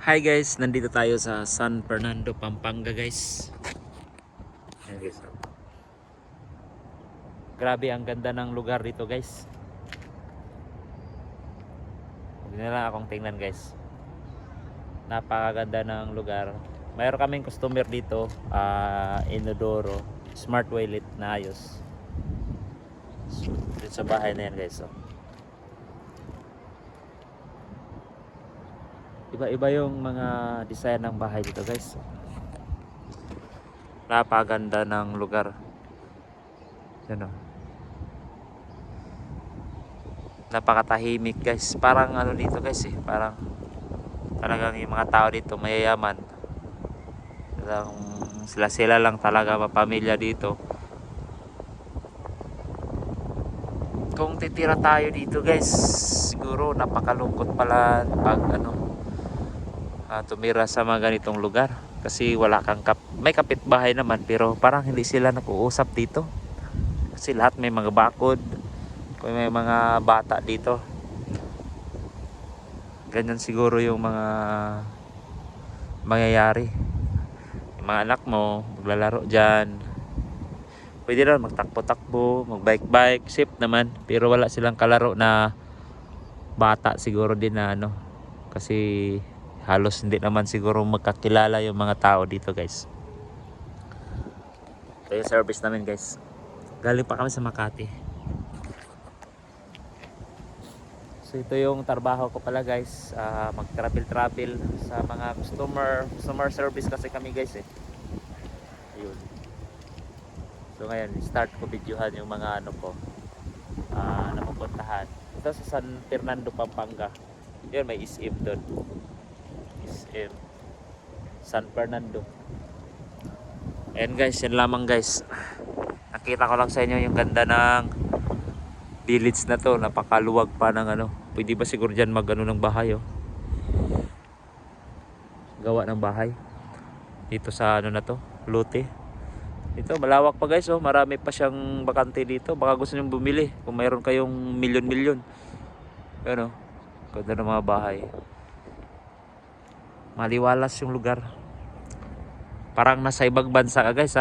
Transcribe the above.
Hi guys, nandito tayo sa San Fernando, Pampanga guys. Ayan guys. Grabe ang ganda ng lugar dito guys. Huwag na lang akong tingnan guys. Napakaganda ng lugar. Mayroon kaming customer dito, Inodoro, Smart Wallet na ayos. So, dito sa bahay na yan guys. So. Iba-iba yung mga design ng bahay dito guys. Napakaganda ng lugar. Yan o. Napakatahimik guys. Parang ano dito guys eh. Parang talagang yung mga tao dito mayayaman. Talagang sila lang talaga mapamilya dito. Kung titira tayo dito guys, siguro napakalungkot pala pag tumira sa mga ganitong lugar. Kasi wala kang may kapitbahay naman pero parang hindi sila nag-uusap dito. Kasi lahat may mga bakod. Kung may mga bata dito. Ganyan siguro yung mga mangyayari. Yung mga anak mo maglalaro dyan. Pwede rin magtakbo-takbo, magbike-bike, safe naman. Pero wala silang kalaro na bata siguro din na kasi halos hindi naman siguro magkakilala yung mga tao dito guys. Ito yung service namin guys. Galing pa kami sa Makati. So ito yung trabaho ko pala guys, mag-travel sa mga customer service kasi kami guys eh. Ayun. So ngayon, start ko videohan yung mga napupuntahan. Ito sa San Fernando, Pampanga. Yun, may SM doon. SM San Fernando. Ayan guys, yan lamang guys. Nakita ko lang sa inyo yung ganda ng village na to. Napakaluwag pa ng pwede ba siguro dyan ng bahay gawa ng bahay dito sa na to, Lote. Ito malawak pa guys marami pa siyang bakante dito. Baka gusto niyo bumili kung mayroon kayong milyon-milyon. Ganda ng mga bahay. Maliwalas yung lugar. Parang nasa ibang bansa ka guys